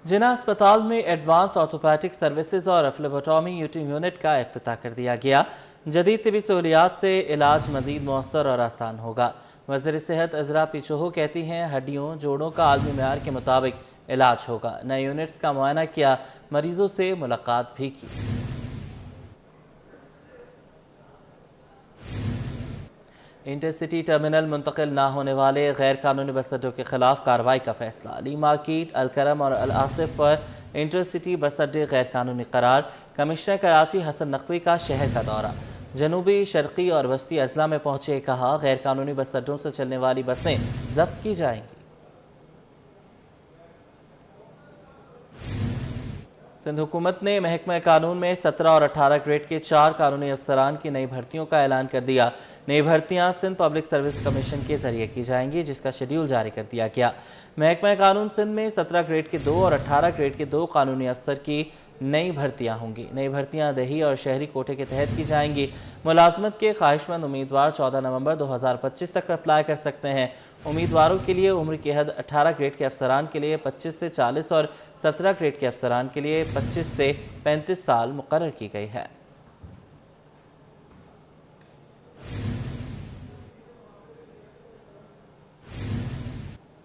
जिना अस्पताल में advance orthopaedic services और फ्लेबोटॉमी यूनिट का इफ्तिताह कर दिया गया। जदीद तिबी सहूलियात से इलाज मजीद मौसर और आसान होगा। वज़ीर सेहत अजरा पिचोहो कहती हैं हड्डियों जोड़ों का आलमी मेयार के मुताबिक इलाज होगा। नए यूनिट्स का मुआयना किया, मरीजों से मुलाकात भी की। इंटरसिटी टर्मिनल मुंतकिल ना होने वाले गैर कानूनी बस अड्डों के खिलाफ कार्रवाई का फैसला। अली मार्केट, अलकरम और अल आसिफ पर इंटरसिटी बस अड्डे गैर कानूनी करार। कमिश्नर कराची हसन नकवी का शहर का दौरा। जनूबी, शर्की और वस्ती अजला में पहुंचे, कहा गैर कानूनी बस अड्डों से चलने वाली बसें जब्त की जाएंगी। सिंध हुकूमत ने महकमा कानून में 17 और 18 ग्रेड के 4 कानूनी अफसरान की नई भर्तियों का ऐलान कर दिया। नई भर्तियां सिंध पब्लिक सर्विस कमीशन के जरिए की जाएंगी, जिसका शेड्यूल जारी कर दिया गया। महकमा कानून सिंध में 17 ग्रेड के 2 और 18 ग्रेड के 2 कानूनी अफसर की नई भर्तियां होंगी। नई भर्तियां दही और शहरी कोटे के तहत की जाएंगी। मुलाजमत के ख्वाहिशमंद उम्मीदवार 14 नवंबर 2025 तक अप्लाई कर सकते हैं। उम्मीदवारों के लिए उम्र की हद 18 ग्रेड के अफसरान के लिए 25 से 40 और 17 ग्रेड के अफसरान के लिए 25 से 35 साल मुकर्रर की गई है।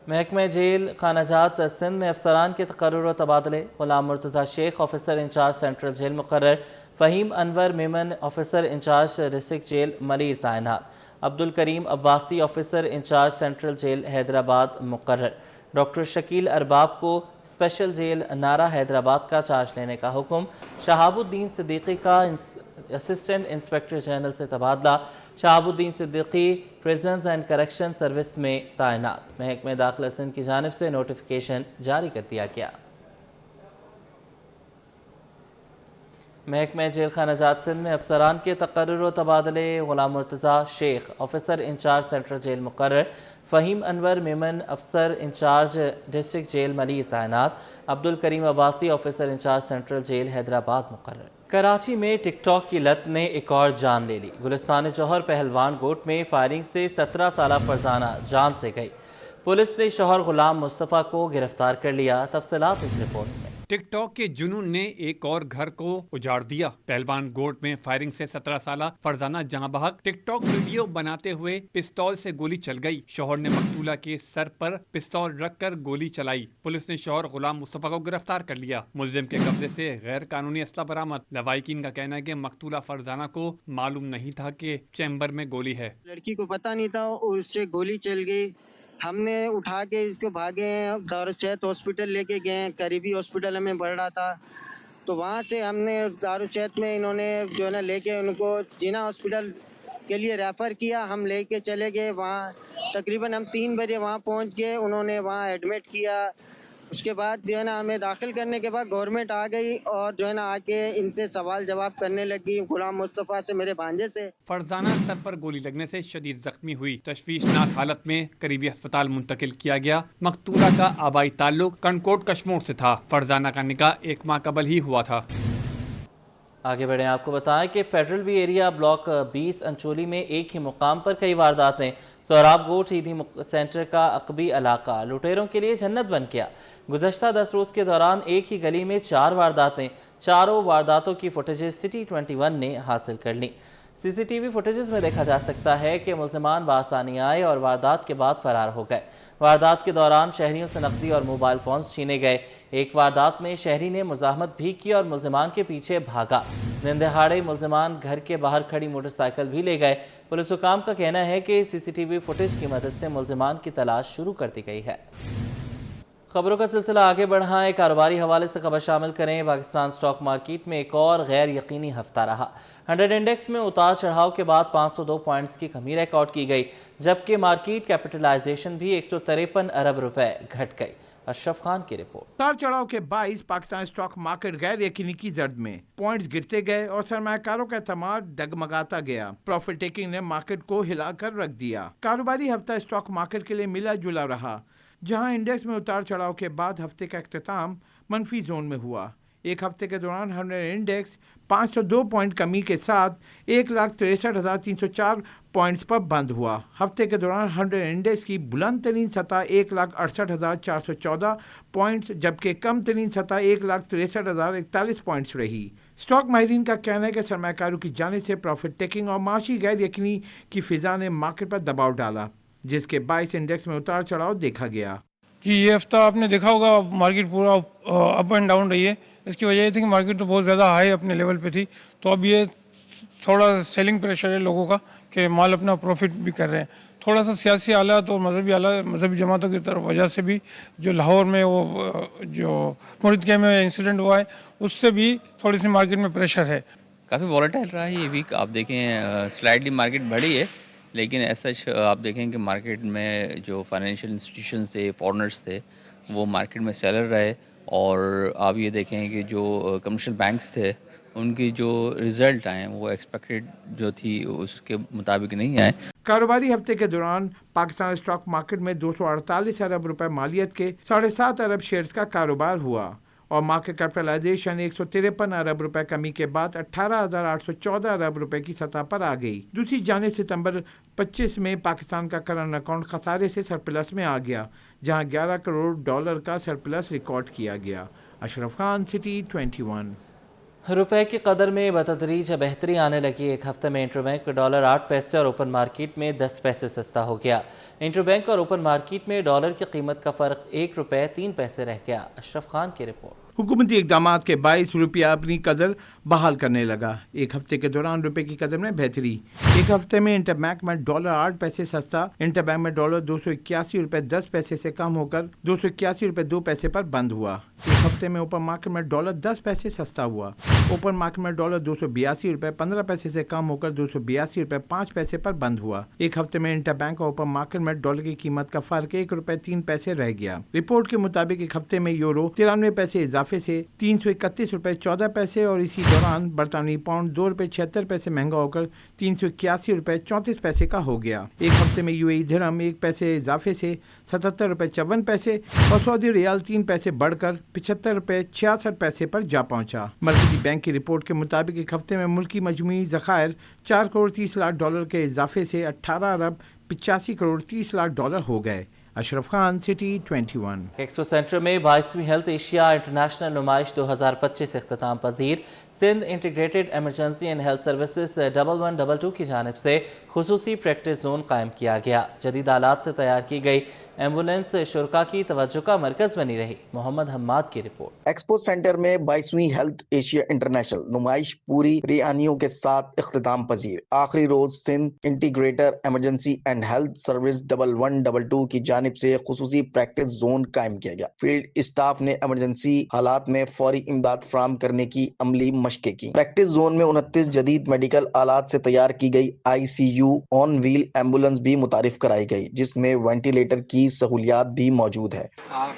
महकमा जेल खानाजात सिंध में अफसरान के तकर्रुर व तबादले। Ghulam Murtaza Sheikh officer incharge central jail मुकर्रर। Fahim Anwar Memon officer incharge district jail Malir तैनात। Abdul Karim Abbasi officer incharge central jail Hyderabad मुकर्रर। डॉक्टर शकील अरबाब को स्पेशल जेल नारा हैदराबाद का चार्ज लेने का हुक्म। शहाबुद्दीन सिद्दीकी का असिस्टेंट इंस्पेक्टर जनरल से तबादला। Shahabuddin Siddiqui prisons and correction service में तैनात। महकमे दाखिला सिंध की जानिब से नोटिफिकेशन जारी कर दिया गया। महकमा जेल खानाजात सिंध में अफसरान के तकर्रुर व तबादले। Ghulam Murtaza Sheikh officer incharge central jail मुकर्रर। फ़हीम अनवर मेमन अफसर इंचार्ज डिस्ट्रिक्ट जेल मलीर तैनात। Abdul Karim Abbasi officer incharge central jail Hyderabad मुकर्रर। कराची में टिकटॉक की लत ने एक और जान ले ली। गुलिस्तान जौहर पहलवान गोट में फायरिंग से 17 साला फरजाना जान से गई। पुलिस ने शौहर गुलाम मुस्तफ़ा को गिरफ्तार कर लिया। तफसीलात इस रिपोर्ट में। टिकटॉक के जुनून ने एक और घर को उजाड़ दिया। पहलवान गोट में फायरिंग से 17 साला फरजाना जहां बहक टिकटॉक वीडियो बनाते हुए पिस्तौल से गोली चल गई। शौहर ने मकतूला के सर पर पिस्तौल रखकर गोली चलाई। पुलिस ने शौहर गुलाम मुस्तफा को गिरफ्तार कर लिया। मुलजिम के कब्जे से गैर कानूनी असला बरामद। लवाइकीन का कहना है कि मकतूला फरजाना को मालूम नहीं था कि चैम्बर में गोली है। लड़की को पता नहीं था और उससे गोली चल गई। हमने उठा के इसको भागे दारुसेहत हॉस्पिटल लेके गए। करीबी हॉस्पिटल हमें बढ़ रहा था, तो वहाँ से हमने दारुसेहत में इन्होंने जो है ना लेके उनको जिना हॉस्पिटल के लिए रेफ़र किया। हम लेके चले गए वहाँ। तकरीबन हम 3 बजे वहाँ पहुँच गए। उन्होंने वहाँ एडमिट किया। उसके बाद जो है ना हमें दाखिल करने के बाद गवर्नमेंट आ गई और जो है ना आके इनसे सवाल जवाब करने लगी, गुलाम मुस्तफ़ा से, मेरे भांजे से। फरजाना सर पर गोली लगने से शदीद जख्मी हुई। तशवीशनाक हालत में करीबी अस्पताल मुंतकिल किया गया। मकतूला का आबाई ताल्लुक कनकोट कश्मीर से था। फरजाना का निकाह 1 माह कबल ही हुआ था। आगे बढ़े, आपको बताएं कि federal B area block 20 Ancholi में एक ही मुकाम पर कई वारदातें। सोहराब गोट ईदी सेंटर का अकबी इलाका लुटेरों के लिए जन्नत बन गया। गुज़श्ता 10 रोज़ के दौरान एक ही गली में 4 वारदातें। चारों वारदातों की फुटेजेज सिटी 21 ने हासिल कर ली। सीसीटीवी फुटेजेस में देखा जा सकता है कि मुल्ज़िमान बासानी आए और वारदात के बाद फरार हो गए। वारदात के दौरान शहरियों से नकदी और मोबाइल फोन्स छीने गए। एक वारदात में शहरी ने मुज़ाहमत भी की और मुल्ज़िमान के पीछे भागा। दिन दहाड़े मुल्ज़िमान घर के बाहर खड़ी मोटरसाइकिल भी ले गए। पुलिस हुकाम का कहना है कि सीसीटीवी फुटेज की मदद से मुल्ज़िमान की तलाश शुरू कर दी गई है। खबरों का सिलसिला आगे बढ़ाएं। कारोबारी हवाले से खबर शामिल करें। पाकिस्तान स्टॉक मार्केट में एक और गैर यकीनी हफ्ता रहा। 100 इंडेक्स में उतार चढ़ाव के बाद 502 पॉइंट्स की कमी रिकॉर्ड की गई, जबकि मार्केट कैपिटलाइजेशन भी 153 अरब रुपए घट गई। अशरफ खान की रिपोर्ट। उतार चढ़ाव के बाईस पाकिस्तान स्टॉक मार्केट गैर यकीनी की जर्द में। पॉइंट्स गिरते गए और सरमायाकारों का एतमाद डगमगाता गया। प्रॉफिट टेकिंग ने मार्केट को हिलाकर रख दिया। कारोबारी हफ्ता स्टॉक मार्केट के लिए मिला जुला रहा, जहां इंडेक्स में उतार चढ़ाव के बाद हफ्ते का इख्तिताम मनफी जोन में हुआ। एक हफ्ते के दौरान 100 इंडेक्स 502 पॉइंट कमी के साथ 1,63,304 पॉइंट्स पर बंद हुआ। हफ्ते के दौरान 100 इंडेक्स की बुलंद तरीन सतह 1,68,414 पॉइंट्स जबकि कम तरीन सतह 1,63,041 पॉइंट्स रही। स्टॉक माहिरीन का कहना है कि सरमाकारों की जानिब से प्रॉफिट टेकिंग और माशी गैर यकीनी की फिजा ने मार्केट पर दबाव डाला, जिसके बाइस इंडेक्स में उतार चढ़ाव देखा गया। कि ये हफ्ता आपने देखा होगा मार्केट पूरा अप एंड डाउन रही है। इसकी वजह ये थी कि मार्केट तो बहुत ज़्यादा हाई अपने लेवल पे थी, तो अब ये थोड़ा सेलिंग प्रेशर है लोगों का कि माल अपना प्रॉफिट भी कर रहे हैं। थोड़ा सा सियासी हालात और मजहबी जमातों की तरफ वजह से भी जो लाहौर में वो जो मुरीदके में इंसिडेंट हुआ है उससे भी थोड़ी सी मार्केट में प्रेशर है। काफ़ी वॉलेटाइल रहा है ये वीक। आप देखें स्लाइडली मार्केट बढ़ी है, लेकिन ऐसा आप देखें कि मार्केट में जो फाइनेंशियल इंस्टीट्यूशंस थे, फॉरेनर्स थे, वो मार्केट में सेलर रहे। और आप ये देखें कि जो कमर्शियल बैंक्स थे उनकी जो रिज़ल्ट आए वो एक्सपेक्टेड जो थी उसके मुताबिक नहीं आए। कारोबारी हफ्ते के दौरान पाकिस्तान स्टॉक मार्केट में 248 अरब रुपए मालियत के 7.5 अरब शेयर्स का कारोबार हुआ और मार्केट कैपिटलाइजेशन 153 अरब रुपए कमी के बाद 18,814 अरब रुपए की सतह पर आ गई। दूसरी जानिब सितंबर 25 में पाकिस्तान का करंट अकाउंट खसारे से सरप्लस में आ गया, जहां 11 करोड़ डॉलर का सरप्लस रिकॉर्ड किया गया। अशरफ खान, सिटी 21। रुपए की कदर में बतदरीज बेहतरी आने लगी। एक हफ्ते में इंटरबैंक में डॉलर 8 पैसे और ओपन मार्केट में 10 पैसे सस्ता हो गया। इंटरबैंक और ओपन मार्केट में डॉलर की कीमत का फ़र्क 1 रुपये 3 पैसे रह गया। अशरफ खान की रिपोर्ट। हुकूमती इक़दामात के बाईस रुपया अपनी कदर बहाल करने लगा। एक हफ्ते के दौरान रुपए की कदर में बेहतरी। एक हफ्ते में इंटरबैंक में डॉलर 8 पैसे सस्ता। इंटरबैंक में डॉलर 281 रुपये 10 पैसे से कम होकर 281 रुपये 2 पैसे पर बंद हुआ। एक हफ्ते में ओपन मार्केट में डॉलर 10 पैसे सस्ता हुआ। ओपन मार्केट में डॉलर 282 रुपये 15 पैसे से कम होकर 282 रुपये 5 पैसे पर बंद हुआ। एक हफ्ते में इंटरबैंक और ओपन मार्केट में डॉलर की कीमत का फर्क 1 रुपये 3 पैसे रह गया। रिपोर्ट के मुताबिक एक हफ्ते में यूरो 93 पैसे इजाफे से 331 रुपये 14 पैसे और इसी दौरान बरतानवी पाउंड 2 रुपये 76 पैसे महंगा होकर 381 रुपये 34 पैसे का हो गया। एक हफ्ते में यूएई दिरहम 1 पैसे इजाफे से 77 रुपये 54 पैसे और सऊदी रियाल 3 पैसे बढ़कर 75 रुपये 66 पैसे पर जा पहुंचा। मरकजी बैंक की रिपोर्ट के मुताबिक एक हफ्ते में मुल्की मजमूई ज़खायर 4 करोड़ 30 लाख डॉलर के इजाफे से 18 अरब 85 करोड़ 30 लाख डॉलर हो गए। Ashraf Khan, city 21। Expo centre में 22वीं हेल्थ एशिया इंटरनेशनल नुमाइश 2025 इख्तिताम पजीर। Sindh integrated emergency and health services 1122 की जानिब से खुसूसी प्रैक्टिस जोन कायम किया गया। जदीद आलात से तैयार की गई एम्बुलेंस शुरका की तवज्जो का मरकज बनी रही। मोहम्मद हम्माद की रिपोर्ट। एक्सपो सेंटर में 22वीं हेल्थ एशिया इंटरनेशनल नुमाइश पूरी रियानियों के साथ इख्तिताम पजीर। आखिरी रोज Sindh integrator emergency and health service 1122 की जानिब से खुसूसी प्रैक्टिस जोन कायम किया गया। फील्ड स्टाफ ने एमरजेंसी हालात में फौरी इमदाद फराहम करने की अमली मशकें की। प्रैक्टिस जोन में 29 जदीद मेडिकल आलात से तैयार की गई ICU ऑन व्हील एम्बुलेंस भी मुतारिफ कराई गई, जिसमें वेंटिलेटर की सहूलियात भी मौजूद है।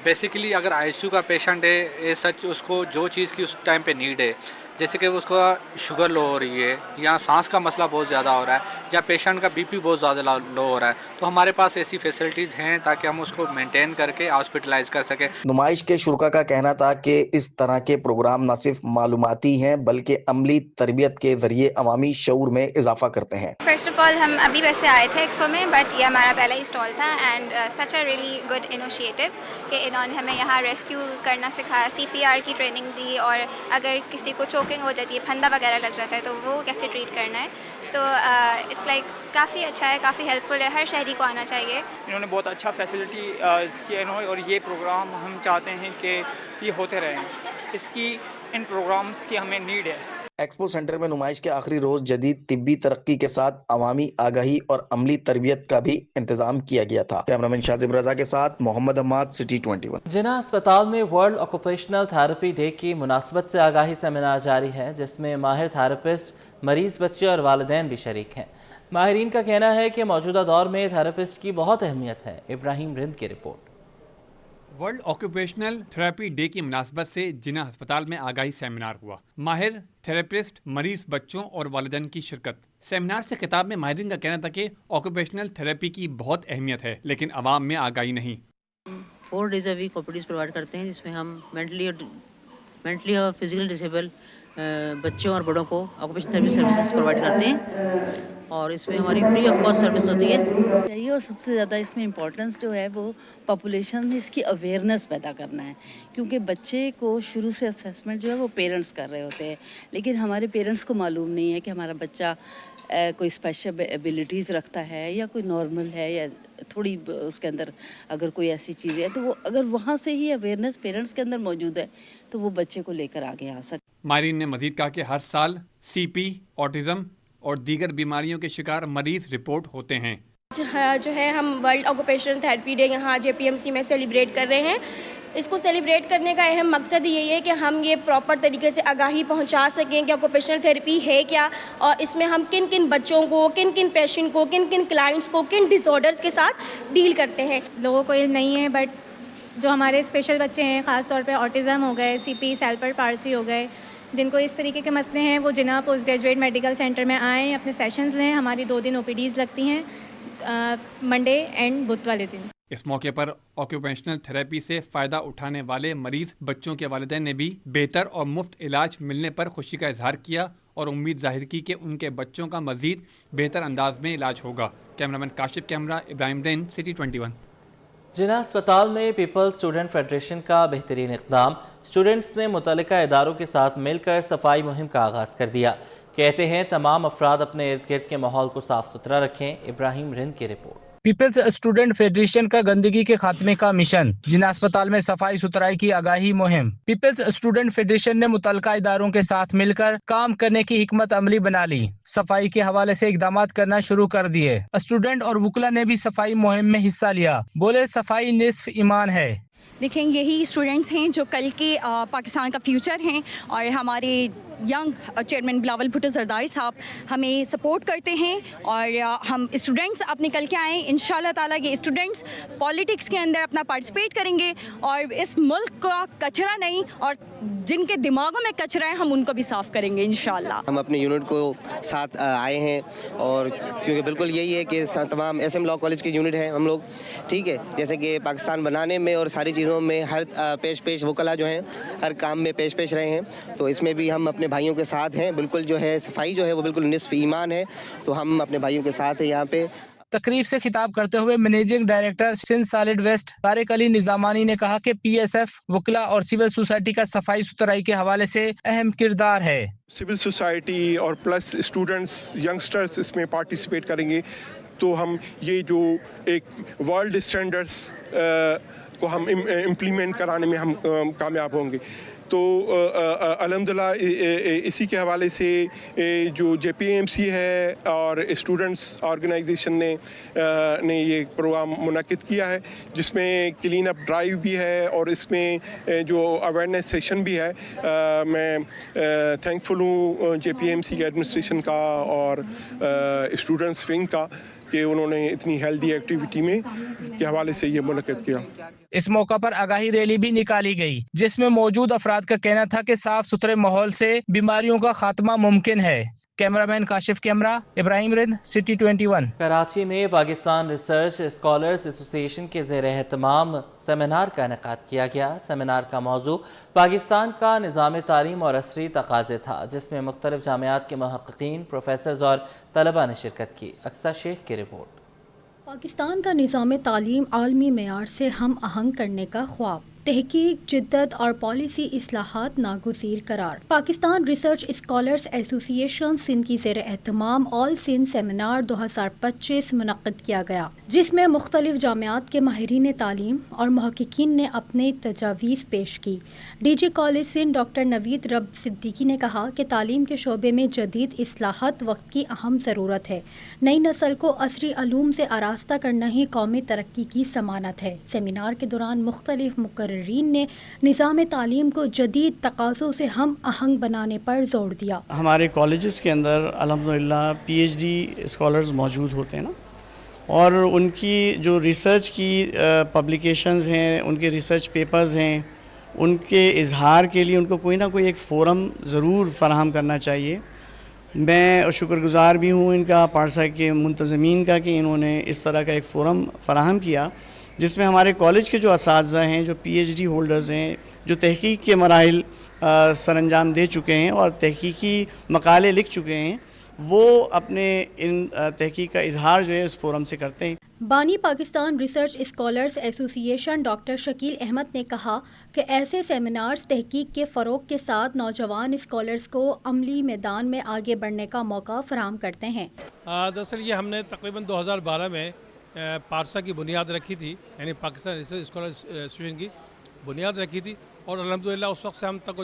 बेसिकली अगर ICU का पेशेंट है सच उसको जो चीज़ की उस टाइम पे नीड है, जैसे कि उसका शुगर लो हो रही है या सांस का मसला बहुत ज़्यादा हो रहा है या पेशेंट का BP बहुत ज़्यादा लो हो रहा है, तो हमारे पास ऐसी फैसिलिटीज़ हैं ताकि हम उसको मेंटेन करके हॉस्पिटलाइज कर सकें। नुमाइश के शुरका का कहना था कि इस तरह के प्रोग्राम न सिर्फ मालूमाती हैं बल्कि अमली तरबियत के जरिए अवामी शऊर में इजाफा करते हैं। फर्स्ट ऑफ ऑल हम अभी वैसे आए थे एक्सपो में, बट ये हमारा पहला ही स्टॉल था and such a really good initiative कि इन्होंने हमें यहाँ रेस्क्यू करना सिखाया, CPR की ट्रेनिंग दी और अगर किसी को चोकिंग हो जाती है, फंदा वगैरह लग जाता है तो वो कैसे ट्रीट करना है। तो इट्स लाइक काफ़ी अच्छा है, काफ़ी हेल्पफुल है, हर शहरी को आना चाहिए। इन्होंने बहुत अच्छा फैसिलिटी किया इन्होंने और ये प्रोग्राम हम चाहते हैं कि ये होते रहें। इसकी इन प्रोग्राम्स की हमें नीड है। एक्सपो सेंटर में नुमाइश के आखिरी रोज जदीद तिब्बी तरक्की के साथ अवामी आगाही और अमली तरबियत का भी इंतजाम किया गया था। कैमरामैन शाजिब रजा के साथ मोहम्मद हम्माद, सिटी 21। जिना अस्पताल में वर्ल्ड ऑक्यूपेशनल थेरेपी डे की मुनासबत से आगाही सेमिनार जारी है, जिसमें माहिर थेरेपिस्ट, मरीज बच्चे और वालिदैन भी शरीक हैं। माहिरीन का कहना है कि मौजूदा दौर में थेरेपिस्ट की बहुत अहमियत है। इब्राहिम रिंद की report. World occupational therapy day की मुनासबत से जिना अस्पताल में आगाही सेमिनार हुआ। माहिर थेरेपिस्ट, मरीज बच्चों और वालिदैन की शिरकत। सेमिनार से खिताब में माहिरीन का कहना था कि ऑक्यूपेशनल थेरेपी की बहुत अहमियत है, लेकिन आवाम में आगाही नहीं। 4 days a week OPDs provide करते हैं, जिसमें हम मेंटली और मेंटली और फिजिकली डिसेबल बच्चों और बड़ों को ऑक्यूपेशनल थेरेपी सर्विसेज प्रोवाइड करते हैं और इसमें हमारी फ्री ऑफ कॉस्ट सर्विस होती है। चाहिए और सबसे ज़्यादा इसमें इम्पोर्टेंस जो है वो पॉपुलेशन में इसकी अवेयरनेस पैदा करना है, क्योंकि बच्चे को शुरू से असेसमेंट जो है वो पेरेंट्स कर रहे होते हैं, लेकिन हमारे पेरेंट्स को मालूम नहीं है कि हमारा बच्चा कोई स्पेशल एबिलिटीज़ रखता है या कोई नॉर्मल है या थोड़ी उसके अंदर अगर कोई ऐसी चीज़ है, तो वो अगर वहाँ से ही अवेयरनेस पेरेंट्स के अंदर मौजूद है तो वो बच्चे को लेकर आगे आ सकते। मारिन ने मजीद कहा कि हर साल CP, ऑटिज़म और दीगर बीमारियों के शिकार मरीज रिपोर्ट होते हैं। जो है हम वर्ल्ड ऑक्यूपेशनल थेरेपी डे यहाँ JPMC में सेलिब्रेट कर रहे हैं। इसको सेलिब्रेट करने का अहम मकसद यही है कि हम ये प्रॉपर तरीके से आगाही पहुँचा सकें कि ऑक्यूपेशनल थेरेपी है क्या और इसमें हम किन किन बच्चों को, किन किन पेशेंट को, किन किन क्लाइंट्स को, किन डिसऑर्डर्स के साथ डील करते हैं। लोगों को इल्म नहीं है, बट जो हमारे स्पेशल बच्चे हैं, ख़ास तौर पे ऑटिज़म हो गए, CP, सेल्फर पार्सी हो गए, जिनको इस तरीके के मसले हैं, वो जिन्ना पोस्ट ग्रेजुएट मेडिकल सेंटर में आएँ, अपने सेशंस लें। हमारी 2 दिन OPDs लगती हैं, मंडे एंड बुध वाले दिन। इस मौके पर ऑक्यूपेशनल थेरेपी से फ़ायदा उठाने वाले मरीज बच्चों के वालिदैन ने भी बेहतर और मुफ्त इलाज मिलने पर खुशी का इजहार किया और उम्मीद जाहिर की कि उनके बच्चों का मज़ीद बेहतर अंदाज में इलाज होगा। कैमरामैन काशिफ कैमरा, इब्राहिम रिन, सिटी 21। जिना अस्पताल में पीपल्स स्टूडेंट फेडरेशन का बेहतरीन इक़दाम। स्टूडेंट्स ने मुतल्लिका इदारों के साथ मिलकर सफाई मुहिम का आगाज़ कर दिया। कहते हैं तमाम अफराद अपने इर्द गिर्द के माहौल को साफ सुथरा रखें। इब्राहिम रिंद की रिपोर्ट। पीपल्स स्टूडेंट फेडरेशन का गंदगी के खात्मे का मिशन, जिना अस्पताल में सफाई सुथराई की आगाही मुहिम। पीपल्स स्टूडेंट फेडरेशन ने मुतल्लिका इदारों के साथ मिलकर काम करने की हिकमत अमली बना ली। सफाई के हवाले से इकदाम करना शुरू कर दिए। स्टूडेंट और वुकला ने भी सफाई मुहिम में हिस्सा लिया। बोले सफाई निस्फ ईमान है। देखें, यही स्टूडेंट्स हैं जो कल के पाकिस्तान का फ्यूचर हैं और हमारे यंग चेयरमैन बिलावल भुट्टो जरदारी साहब हमें सपोर्ट करते हैं और हम स्टूडेंट्स अपने कल के आए। इंशाल्लाह ताला ये स्टूडेंट्स पॉलिटिक्स के अंदर अपना पार्टिसिपेट करेंगे और इस मुल्क का कचरा नहीं और जिनके दिमागों में कचरा है हम उनको भी साफ़ करेंगे इंशाल्लाह। हम अपने यूनिट को साथ आए हैं और क्योंकि बिल्कुल यही है कि तमाम SM लॉ कॉलेज के यूनिट हैं हम लोग, ठीक है, जैसे कि पाकिस्तान बनाने में और सारी चीज़ों में हर पेश वकला जो हैं हर काम में पेश रहे हैं, तो इसमें भी हम अपने भाइयों के साथ हैं। बिल्कुल जो है सफाई जो है वो बिल्कुल निस्फ ईमान है, तो हम अपने भाइयों के साथ हैं यहाँ पे। तकरीब से खिताब करते हुए managing director Sindh solid waste Tariq Ali Nizamani ने कहा कि PSF वकला और सिविल सोसाइटी का सफाई सुथराई के हवाले से अहम किरदार है। सिविल सोसाइटी और प्लस स्टूडेंट्स, यंगस्टर्स इसमें पार्टिसिपेट करेंगे तो हम ये जो एक वर्ल्ड स्टैंडर्ड्स को हम इम्प्लीमेंट कराने में हम कामयाब होंगे। तो अल्हम्दुलिल्लाह इसी के हवाले से जो JPMC है और स्टूडेंट्स ऑर्गेनाइजेशन ने ये प्रोग्राम मुनक़िद किया है, जिसमें क्लीन अप ड्राइव भी है और इसमें जो अवेयरनेस सेशन भी है। मैं थैंकफुल हूँ JPMC के एडमिनिस्ट्रेशन का और स्टूडेंट्स विंग का कि उन्होंने इतनी हेल्दी एक्टिविटी में के हवाले से ये मुनक़िद किया। इस मौका पर आगाही रैली भी निकाली गई, जिसमें मौजूद अफराद का कहना था कि साफ सुथरे माहौल से बीमारियों का खात्मा मुमकिन है। Cameraman Kashif camera, Ibrahim Rind, city 21। Karachi में पाकिस्तान रिसर्च स्कॉलर्स एसोसिएशन के ज़ेर एहतमाम सेमिनार का इनेकाद किया गया। सेमिनार का मौजू पाकिस्तान का निज़ाम तालीम और असरी तकाज़े था, जिसमें मुख्तलिफ जामियात के मुहक्किकीन, प्रोफेसर्स और तलबा ने शिरकत की। अक्सा शेख की रिपोर्ट। पाकिस्तान का निज़ाम तालीम आलमी मेयार से हम आहंग करने का ख्वाब, तहकीक, जिद्दत और पॉलिसी इस्लाहात नागुज़ीर करार। Pakistan research scholars association Sindh की ज़ेर एहतमाम ऑल सिंध सेमिनार 2025 मुनक़्क़िद किया गया, जिसमें मुख्तलिफ जामियात के माहिरीन तालीम और मुहक्किकीन ने अपने तजावीज़ पेश की। DG college Sindh doctor Naveed Rab Siddiqui ने कहा कि तालीम के शोबे में जदीद इस्लाहात वक्त की अहम ज़रूरत है। नई नस्ल को असरी अलूम से आरास्ता करना ही कौमी तरक्की की ज़मानत है। सेमिनार के दौरान मुख्तलिफ मुकर्ररीन ने निज़ाम तालीम को जदीद तकाज़ों से हम आहंग बनाने पर जोर दिया। हमारे कॉलेजेस के अंदर अल्हम्दुलिल्लाह PhD स्कॉलर्स मौजूद होते हैं ना, और उनकी जो रिसर्च की पब्लिकेशंस हैं, उनके रिसर्च पेपर्स हैं, उनके इजहार के लिए उनको कोई ना कोई एक फ़ोरम ज़रूर फराहम करना चाहिए। मैं शुक्रगुज़ार भी हूँ इनका, पारसा के मुंतज़मीन का, कि इन्होंने इस तरह का एक फ़ोरम फराहम किया जिसमें हमारे कॉलेज के जो असातिज़ा हैं, जो PhD होल्डर्स हैं, जो तहकीक के मराहिल सर अंजाम दे चुके हैं और तहकीकी मकाले लिख चुके हैं, वो अपने इन तहकीक का इजहार जो है इस फोरम से करते हैं। बानी Pakistan research scholars association doctor Shakeel Ahmed ने कहा कि ऐसे सेमिनार्स तहकीक के फ़रोग के साथ नौजवान स्कॉलर्स को अमली मैदान में आगे बढ़ने का मौका फराहम करते हैं। दरअसल ये हमने तकरीबन 2012 में पारसा की बुनियाद रखी थी, यानी पाकिस्तान रिसर्च स्कॉलर्स एसोसिएशन की बुनियाद रखी थी, और अल्हम्दुलिल्लाह उस वक्त से हम तक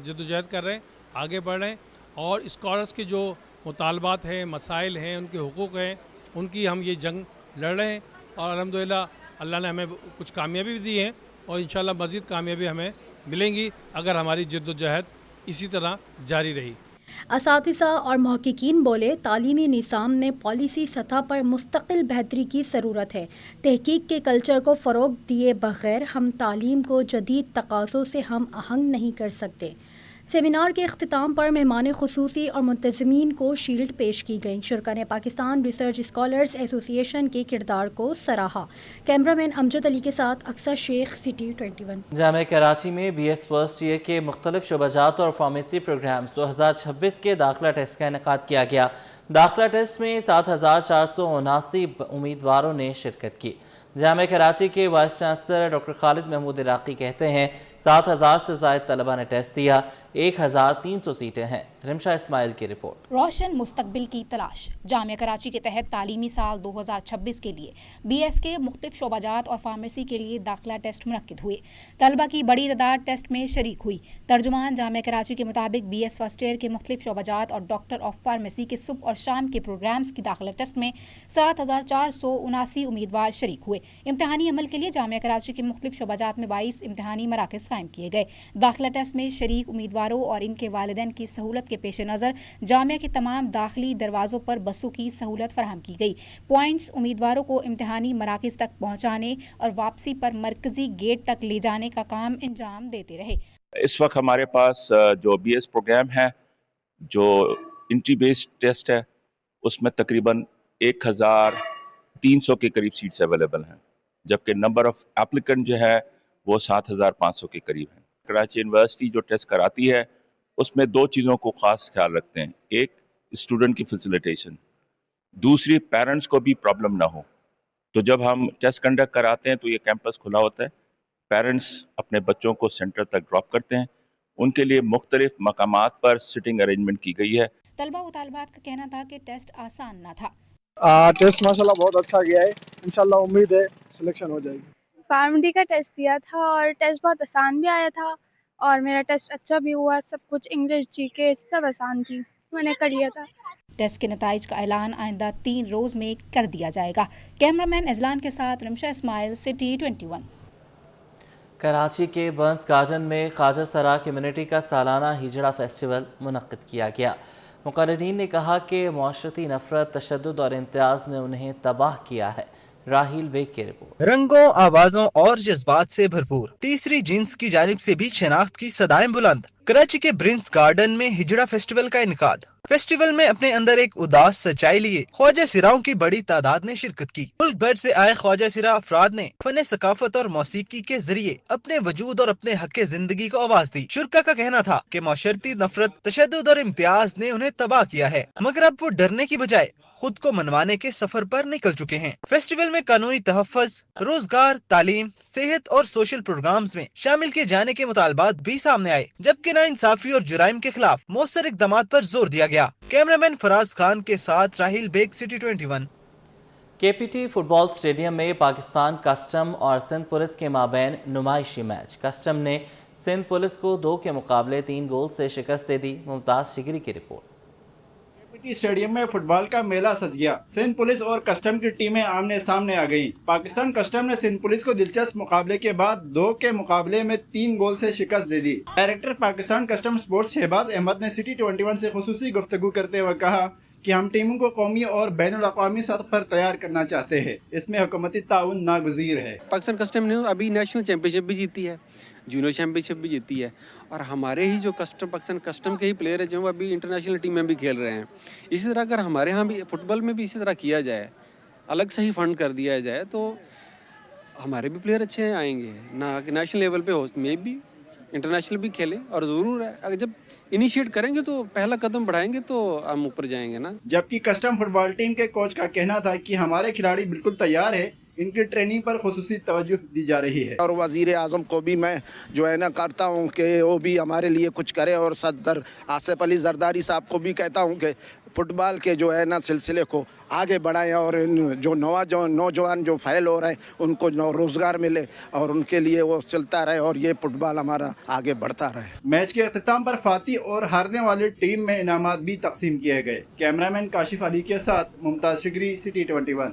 जद्दोजहद कर रहे हैं, आगे बढ़ रहे हैं, और स्कॉलर्स के जो मुतालबात हैं, मसाइल हैं, उनके हुकूक़ हैं, उनकी हम ये जंग लड़ रहे हैं, और अल्हम्दुलिल्लाह अल्लाह ने हमें कुछ कामयाबी भी दी है, और इंशाअल्लाह मज़ीद कामयाबी हमें मिलेंगी अगर हमारी जद्दोजहद इसी तरह जारी रही। असातिज़ा और महक़्क़ीन बोले, तालीमी निज़ाम में पॉलिसी सतह पर मुस्तकिल बेहतरी की ज़रूरत है। तहकीक के कल्चर को फ़रोग़ दिए बग़ैर हम तालीम को जदीद तकाज़ों से हम आहंग नहीं कर सकते। सेमिनार के अख्तिताम पर मेहमान ख़ुसूसी और मुंतज़मीन को शील्ड पेश की गई। शुरका ने पाकिस्तान रिसर्च स्कॉलर्स एसोसिएशन के किरदार को सराहा। कैमरामैन अमजद अली के साथ अक्सर शेख, सिटी 21। जामिया कराची में BS फर्स्ट ईयर के मुख्तलिफ शुबजात और फार्मेसी प्रोग्राम्स 2026 के दाखिला टेस्ट का इनेकाद किया गया। दाखिला टेस्ट में 7,479 उम्मीदवारों ने शिरकत की। जामिया कराची के vice chancellor doctor Khalid Mahmood Iraqi कहते हैं 7,000 से ज़ायद तलबा ने टेस्ट दिया, 1,300 सीटें हैं। रिमशा इस्माइल की रिपोर्ट। रोशन मुस्तकबिल की तलाश। जामिया कराची के तहत तालीमी साल 2026 के लिए BS के मुख्तलिफ शोबाजात और फार्मेसी के लिए दाखिला टेस्ट मुनक्किद हुए। तलबा की बड़ी तादाद टेस्ट में शरीक हुई। तर्जुमान जामिया कराची के मुताबिक BS फर्स्ट ईयर के मुख्तलिफ शोबाजात और डॉक्टर ऑफ फार्मेसी के सुबह और शाम के प्रोग्राम्स की दाखिला टेस्ट में 7,479 उम्मीदवार शरीक हुए। इम्तहानी अमल के लिए जामिया कराची के मुख्तलिफ शोबाजात में 22 इम्तहानी मराकज़ कायम किए गए। दाखिला टेस्ट में शरीक उम्मीदवारों और इनके वालिदैन की सहूलत के पेश नज़र जामिया के तमाम दाखिली दरवाज़ों पर बसों की सहूलत फराहम की गई। पॉइंट्स उम्मीदवारों को इम्तहानी मराकज़ तक पहुँचाने और वापसी पर मरकज़ी गेट तक ले जाने का काम अंजाम देते रहे। इस वक्त हमारे पास जो BS प्रोग्राम है, जो इंट्री बेस्ड टेस्ट है, उसमें तकरीबन 1,300 के करीब सीट्स अवेलेबल हैं, जबकि नंबर ऑफ एप्लीकेंट जो है वो 7,500 के करीब है। कराची यूनिवर्सिटी जो टेस्ट कराती है उसमें दो चीज़ों को ख़ास ख्याल रखते हैं, एक स्टूडेंट की फैसिलिटेशन, दूसरी पेरेंट्स को भी प्रॉब्लम ना हो। तो जब हम टेस्ट कंडक्ट कराते हैं तो ये कैंपस खुला होता है, पेरेंट्स अपने बच्चों को सेंटर तक ड्रॉप करते हैं, उनके लिए मुख्तलिफ मकामात पर सिटिंग अरेंजमेंट की गई है। तलबा व तालिबात का कहना था कि टेस्ट आसान ना था। टेस्ट माशाल्लाह बहुत अच्छा गया है, इंशाल्लाह उम्मीद है सिलेक्शन हो जाएगी। फार्मेसी का टेस्ट दिया था और टेस्ट बहुत आसान भी आया था और मेरा टेस्ट अच्छा भी हुआ। सब कुछ इंग्लिश GK सब आसान थी, मैंने कर लिया था। टेस्ट के नताइज का ऐलान आइंदा 3 रोज़ में कर दिया जाएगा। कैमरामैन अजलान के साथ रिमशा इस्माइल, सिटी 21। कराची के बर्न्स गार्डन में ख्वाजा सरा कम्युनिटी का सालाना हिजड़ा फेस्टिवल मुनक्किद किया गया। मुकर्रिरीन ने कहा कि मुआशरती नफरत, तशद्दुद और इम्तियाज़ ने उन्हें तबाह किया है। राहिल बेग की रिपोर्ट। रंगों, आवाजों और जज्बात से भरपूर तीसरी जिन्स की जानिब से भी शनाख्त की सदाएं बुलंद। कराची के ब्रिंस गार्डन में हिजड़ा फेस्टिवल का इनकाद। फेस्टिवल में अपने अंदर एक उदास सच्चाई लिए ख्वाजा सिराओं की बड़ी तादाद ने शिरकत की। मुल्क भर से आए ख्वाजा सिरा अफराद ने फन सकाफत और मौसीकी के जरिए अपने वजूद और अपने हक जिंदगी को आवाज दी। शुरका का कहना था कि माशरती नफरत, तशद्दुद और इम्तियाज ने उन्हें तबाह किया है, मगर अब वो डरने की बजाय खुद को मनवाने के सफर पर निकल चुके हैं। फेस्टिवल में कानूनी तहफ़्फ़ुज़, रोजगार, तालीम, सेहत और सोशल प्रोग्राम्स में शामिल किए जाने के मुतालबात भी सामने आए, जबकि नाइंसाफी और जुराइम के खिलाफ मौसर इक़दामात पर जोर दिया गया। कैमरामैन फराज खान के साथ Rahil Baig, city 21। KPT football stadium में पाकिस्तान कस्टम और सिंध पुलिस के माबैन नुमाइशी मैच। कस्टम ने सिंध पुलिस को 2 के मुकाबले 3 गोल से शिकस्त दे दी। मुमताज शिगरी की रिपोर्ट। KPT स्टेडियम में फुटबॉल का मेला सज गया। सिंध पुलिस और कस्टम की टीमें आमने सामने आ गईं। पाकिस्तान कस्टम ने सिंध पुलिस को दिलचस्प मुकाबले के बाद 2 के मुकाबले में 3 गोल से शिकस्त दे दी। Director Pakistan custom sports Shahbaz Ahmed ने सिटी 21 से खुसूसी गुफ्तगू करते हुए कहा कि हम टीमों को कौमी और बैनुल अक़वामी सतह पर तैयार करना चाहते हैं। इसमें हुकूमती ताउन नागुज़ीर है। पाकिस्तान कस्टम ने अभी नेशनल चैंपियनशिप भी जीती है, जूनियर चैंपियनशिप भी जीती है, और हमारे ही जो पाकिस्तान कस्टम के ही प्लेयर हैं जो अभी इंटरनेशनल टीम में भी खेल रहे हैं। इसी तरह अगर हमारे यहाँ भी फुटबॉल में भी इसी तरह किया जाए, अलग से ही फंड कर दिया जाए, तो हमारे भी प्लेयर अच्छे आएंगे ना, नेशनल लेवल पे हो में भी इंटरनेशनल भी खेलें और ज़रूर है अगर जब इनिशिएट करेंगे तो पहला कदम बढ़ाएंगे तो हम ऊपर जाएंगे ना। जबकि कस्टम फुटबॉल टीम के कोच का कहना था कि हमारे खिलाड़ी बिल्कुल तैयार है, इनकी ट्रेनिंग पर खुसूसी तवज्जो दी जा रही है। और वज़ीर आज़म को भी मैं जो है ना करता हूँ कि वो भी हमारे लिए कुछ करे, और सदर आसिफ अली जरदारी साहब को भी कहता हूँ कि फुटबॉल के जो है ना सिलसिले को आगे बढ़ाएं और इन जो नौजवान जो फैल हो रहे हैं उनको रोज़गार मिले और उनके लिए वो चलता रहे और ये फुटबॉल हमारा आगे बढ़ता रहे। मैच के अख्ताम पर फाती और हारने वाली टीम में इनामात भी तकसीम किए गए। कैमरामैन काशिफ अली के साथ मुमताज़ शिगरी, सिटी 21।